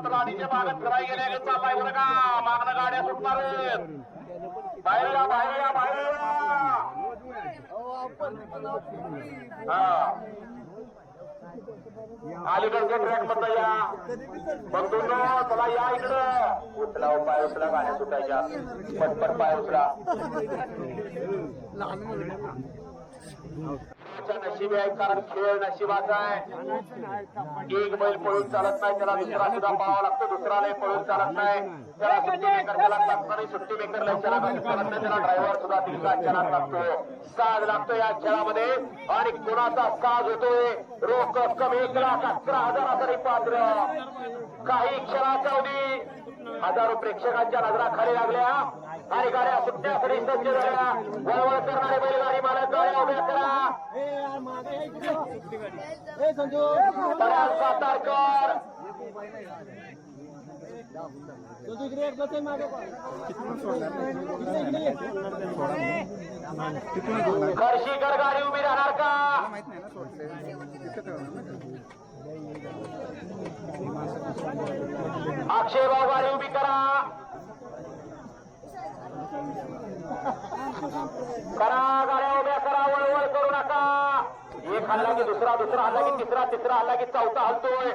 राणीच्या भागात फिराय गेले चाललाय बरं का मागणं गाड्या सुटणार बाहेर या बाहेर या बाहेर या अलीकडच्या ट्रॅक मधला या बंधूंनो चला या इकडं उचला पाय उचला गाड्या सुटायच्या पटपट पाय उचला नशीब आहे कारण खेळ नशिबाचा आहे एक बैल पळून चालत नाही त्याला दुसरा सुद्धा पाहावा लागतो दुसरा लय पळून चालत नाही त्याला सुट्टी मेकर त्याला लागतो नाही सुट्टी मेकर लय त्याला चालत नाही त्याला ड्रायव्हर सुद्धा तिला खेळात लागतो साज लागतो या खेळामध्ये आणि कोणाचा साज होतोय रोख रक्कम 1,11,000 पात्र काही क्षणाच्या अवधी हजारो प्रेक्षकांच्या नजरा खाली लागल्या आणि गाड्या सुटण्यासाठी सज्ज झाल्या वळवळ करणारे बैलगाडी मालक गाड्या उभ्या करा सातारकर खर्शीकर गाडी उभी राहणार का अक्षयभाऊ गाडी उभी करा गाड्या उभ्या करा वळवळ करू नका एक हल्ला की दुसरा दुसरा हल्ला की तिसरा तिसरा हल्ला की चौथा हलतोय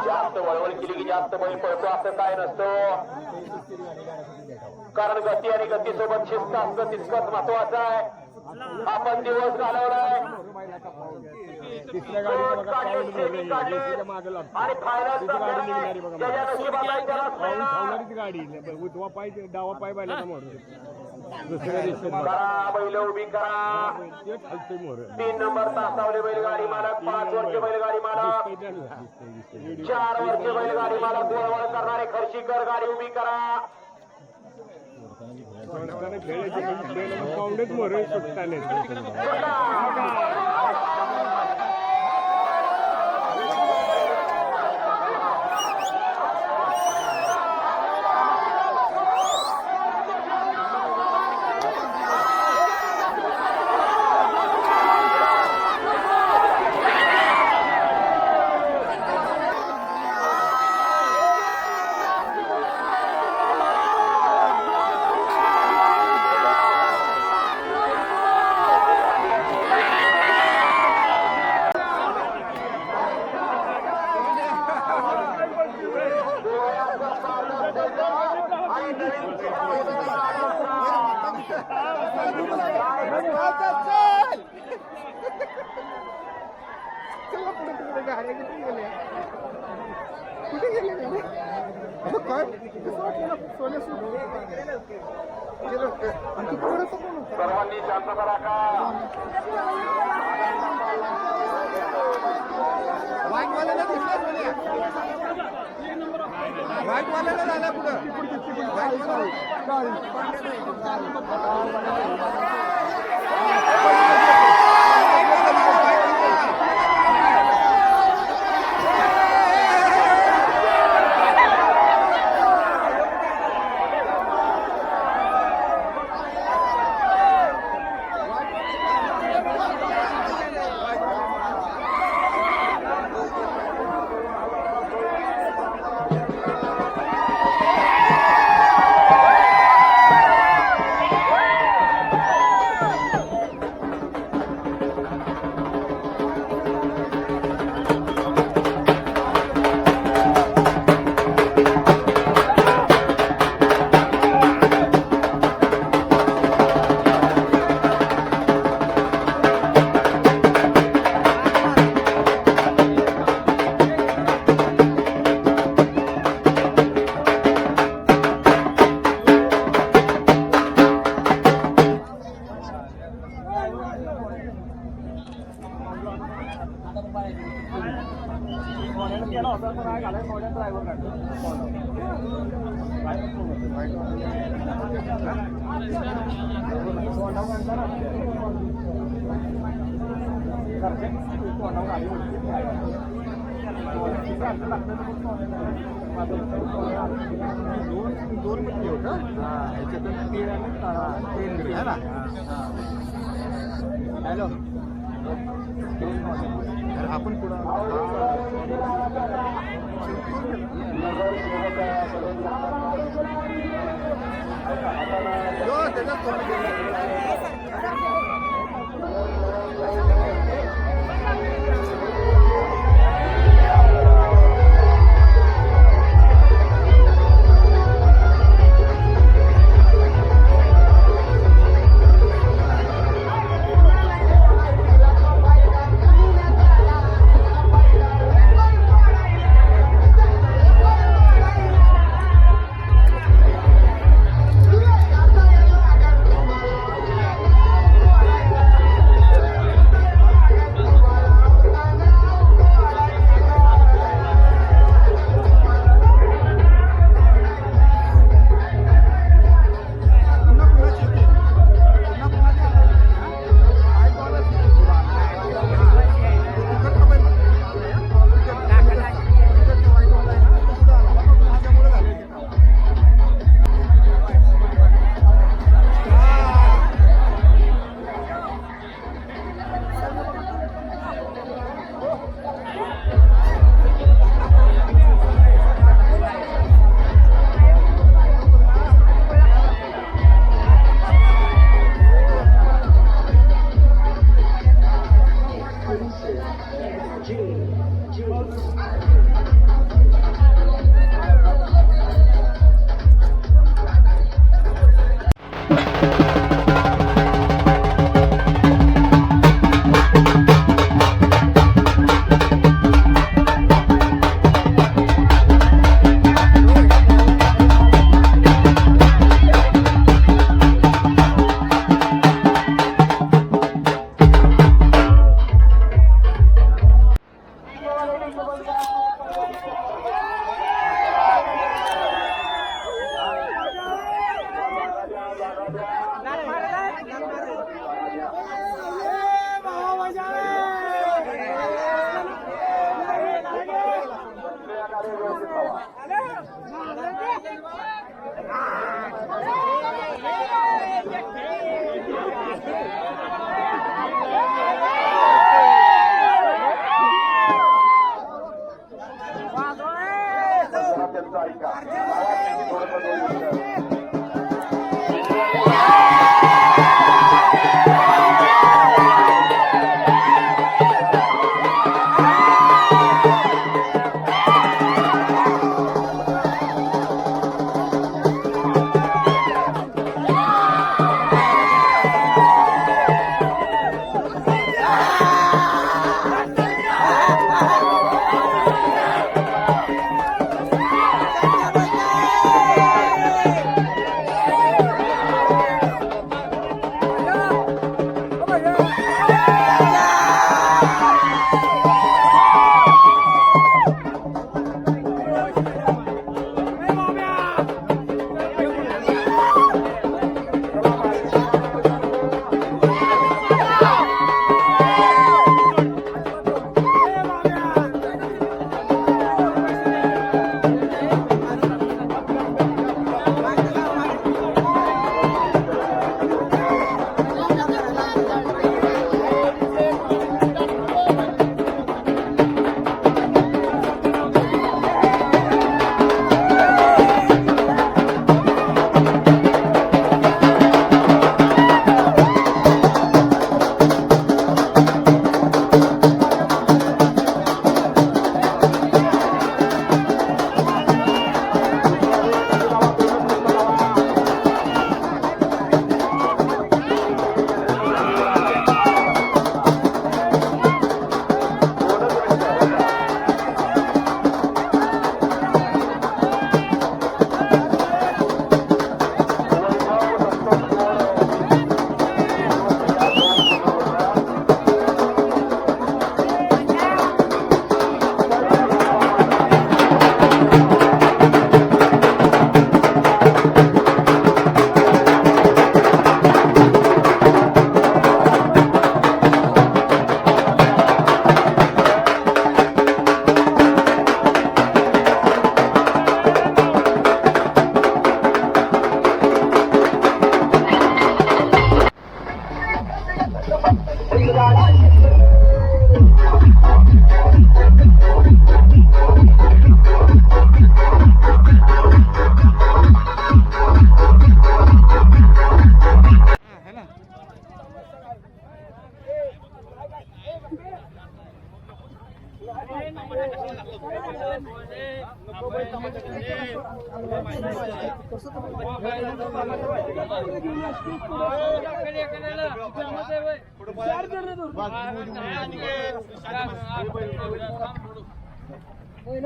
जास्त वळवळ केली की जास्त बैल पळतो असं काय नसतं कारण गती आणि गतीसोबत शिस्त असणं तितकंच महत्वाचं आहे आपण दिवस घालवलाय आणि गाडी उजवा पाय डावा पाय बैलाचा बैल उभी करा 3 नंबर तासावले बैलगाडी मालक 5 वर्ष बैलगाडी मालक 4 वर्ष बैलगाडी मालक वळवळ करणारे खर्शीकर गाडी उभी करा पाहुणेच मोर सुटताने सर्वांनी शांत करा का वाईटवाल्याला झाला पुढं आपण पुढं त्याच्यात तोंड केलं.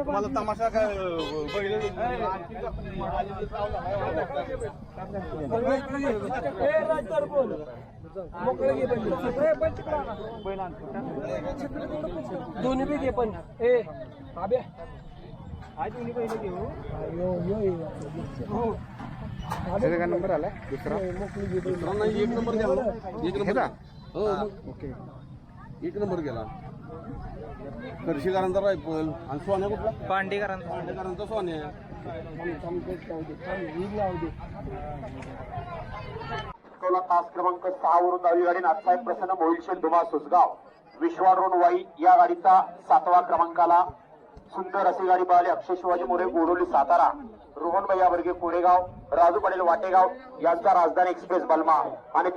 मला तमाशा काय दोन्ही बी घे पण ए आब्या आज दोन्ही पहिले घेऊ का नंबर आला दुसरा नाही, एक नंबर गेला. एक नंबर हो ओके, एक नंबर गेला. कर्शीकरांचा रायफल आणि सोन्या कुठला? पांडेकरांचा सोन्या. तास क्रमांक 6 वरून धावली गाडी नाथसाहेब प्रसन्न मोहिलशेठ धुमा सुसगाव विश्वारोड वाई या गाडीचा 7वा क्रमांकाला सुंदर अशी गाडी पळाली. अक्षय शिवाजी मोरे गोडोली सातारा, रोहन भैया वर्गे कोरेगाव, राजू पाटील वाटेगाव यांचा राजधानी एक्सप्रेस बलमा आणि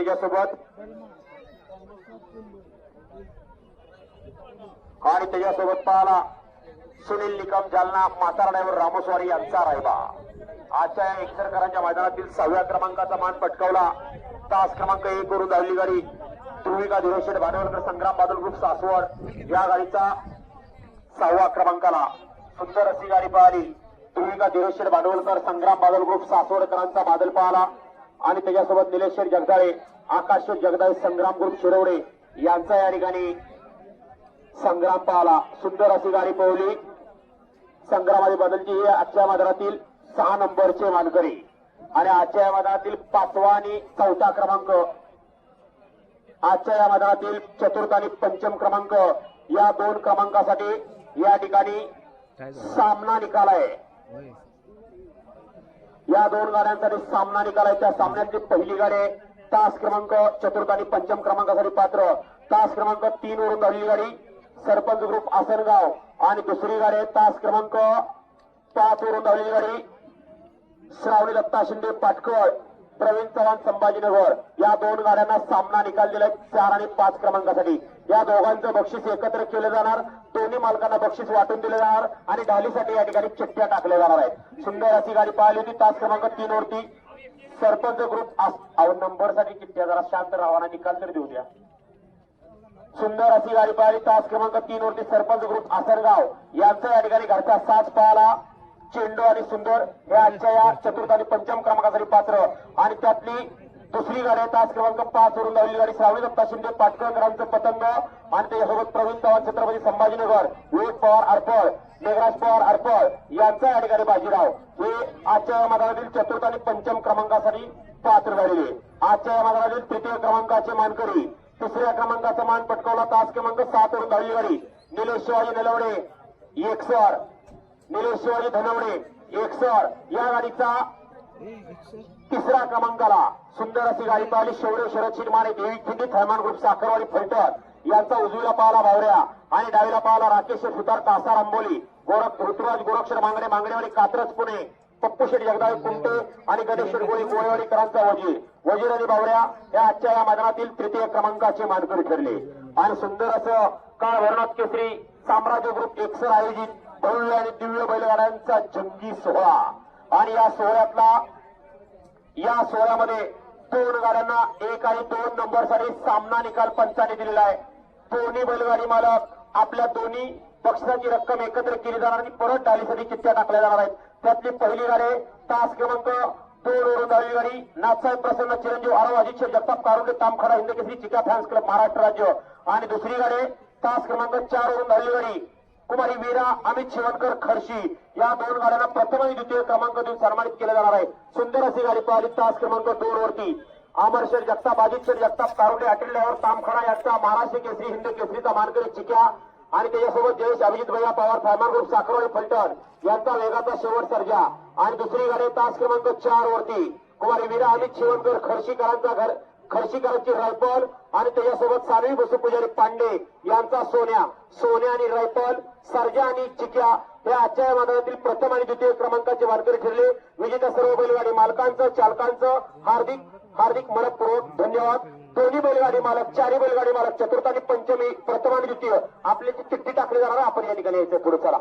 त्याच्यासोबत पाहला सुनील निकम जालना, म्हातारा ड्रायव्हर रामस्वारी यांचा रायबा. आजच्या या एकसरकरांच्या मैदानातील 6व्या क्रमांकाचा मान पटकावला. तास क्रमांक 1 वरून धावली गाडी ध्रुविका धीरशेठ भांडवलकर संग्राम बादल ग्रुप सासवड या गाडीचा 6व्या क्रमांकाला सुंदर अशी गाडी पळाली. ध्रुविका धीरशेठ भांडवलकर संग्राम बादल ग्रुप सासवडकरांचा बादल पाहला आणि त्याच्यासोबत निलेशेठ जगदाळे, आकाश जगदाळे संग्राम ग्रुप शिरवडे यांचा या ठिकाणी संग्राम पाहला. सुंदर अशी गाडी पळवली. संग्रामादी बदलची ही आजच्या मैदानातील 6 नंबरचे मानकरी आणि आजच्या मैदानातील 5वा आणि 4था क्रमांक, आजच्या या मैदानातील 4th आणि 5म क्रमांक या 2 क्रमांकासाठी या ठिकाणी सामना निकाल आहे. या 2 गाड्यांसाठी सामना निकाल आहे. त्या सामन्यातली पहिली गाडी तास क्रमांक 4th आणि 5म क्रमांकासाठी पात्र. तास क्रमांक 3 वरून धावलेली गाडी सरपंच ग्रुप आसनगाव आणि दुसरी गाडी तास क्रमांक 5 वरून धावलेली गाडी श्रावणी दत्ता शिंदे पाटकळ, प्रवीण चव्हाण संभाजीनगर या 2 गाड्यांना सामना निकाल दिलाय 4 आणि 5 क्रमांकासाठी. या दोघांचं बक्षीस एकत्र केलं जाणार, दोन्ही मालकांना बक्षीस वाटून दिलं जाणार आणि ढालीसाठी या ठिकाणी चिठ्ठ्या टाकल्या जाणार आहेत. सुंदर अशी गाडी पाहिली होती तास क्रमांक 3 वरती सरपंच ग्रुप नंबरसाठी चिठ्ठ्या जरा शांत राहावा, निकाल तर देऊ द्या. सुंदर अशी गाडी पाहिली तास क्रमांक 3 वरती सरपंच ग्रुप आसनगाव यांचा या ठिकाणी घरचा साथ पाहला. चेंडू आणि सुंदर हे आजच्या या 4th आणि 5म क्रमांकासाठी पात्र आणि त्यातली दुसरी गाडी तास क्रमांक 5 वरून धावलेली गाडी श्रावणी दत्ता शिंदे पाटकळकरांचं पतंग आणि त्याच्यासोबत प्रवीण चव्हाण छत्रपती संभाजीनगर, विवेक पवार अरपळ, मेघराज पवार अरपळ यांचा या ठिकाणी बाजीराव हे आजच्या या मैदानातील 4th आणि 5म क्रमांकासाठी पात्र झालेले. आजच्या या मैदानातील 3य क्रमांकाचे मानकरी 3ऱ्या क्रमांकाचा मान पटकावला. तास क्रमांक 7 वरून धावलेली गाडी निलेश शिवाजी नलवडे एकसर, निलेश शिवाजी धनवडे एकसर या गाडीचा 3ऱ्या क्रमांकाला सुंदर अशी गाडी पाहिली. शौर्य शरद शिरमाने, देवी खिंडी, थैमान ग्रुप साखरवाडी फलटण यांचा उजवीला पाहला भावऱ्या आणि डावीला पाहला राकेश सुतार कासार आंबोली, ऋतुराज गोरक्षर मांगडे, मांगडेवाडी कात्रज पुणे, पप्पू शेठ जगदाळे कुंटे आणि गणेश शेठ गोळी गोळेवाडीकरांचा वजीर आणि बावऱ्या या आजच्या या मैदानातील 3य क्रमांकाचे मानकरी ठरले. आणि सुंदर असं काळ वर्णात केसरी साम्राज्य ग्रुप एकसर आयोजित भव्य आणि दिव्य बैलगाड्यांचा जंगी सोहळा आणि या सोहळ्यामध्ये 2 गाड्यांना 1 आणि 2 नंबरसाठी सामना निकाल पंचांनी दिलेला आहे. दोन्ही बैलगाडी मालक आपल्या दोन्ही बक्षिसाची रक्कम एकत्र केली जाणार आणि परत डालीसाठी चिठ्ठ्या टाकल्या जाणार आहेत. त्यातली पहिली गाडी तास क्रमांक 2 वरून धावलेली गाडी नाथसाहेब प्रसन्न चिरंजीव आरव अजित जगताप कारुंडे तामखडा हिंद केसरी चिका फॅन्स क्लब महाराष्ट्र राज्य आणि दुसरी गाडी तास क्रमांक 4 वरून धावलेली गाडी कुमारी वीरा अमित शिवणकर खडशी या 2 गाड्यांना प्रथम आणि द्वितीय क्रमांक देऊन सन्मानित केलं जाणार आहे. सुंदर अशी गाडी पाहिली तास क्रमांक 2 वरती अमर शेठ जगताप, अजित शेठ जगताप कारुंडे अटिल्यावर तामखडा यांचा महाराष्ट्र केसरी हिंद केसरीचा मानकरी चिक्या आणि त्याच्यासोबत जयेश अभिजित भैया पवार थैमान ग्रुप साखरवाडी फलटण यांचा वेगाचा शेवट सर्जा आणि दुसरी गाडी तास क्रमांक 4 वरती कुमारी वीरा अमित शिवणकर खडशीकरांचा खडशीकरांची रायफल आणि त्याच्यासोबत सानवी बसू पुजारी पांडे यांचा सोन्या आणि रायफल, सर्जा आणि चिक्या हे आजच्या या मैदानातील प्रथम आणि द्वितीय क्रमांकाचे मानकरी ठरले. विजेत्या सर्व बैलगाडी मालकांचं चालकांचं हार्दिक मनपूर्वक धन्यवाद. दोन्ही बैलगाडी मालक, चारही बैलगाडी मालक, चतुर्थ आणि पंचमी, प्रथम आणि द्वितीय आपली जी चिठ्ठी टाकली जाणार आपण या ठिकाणी यायचं पुढे चला.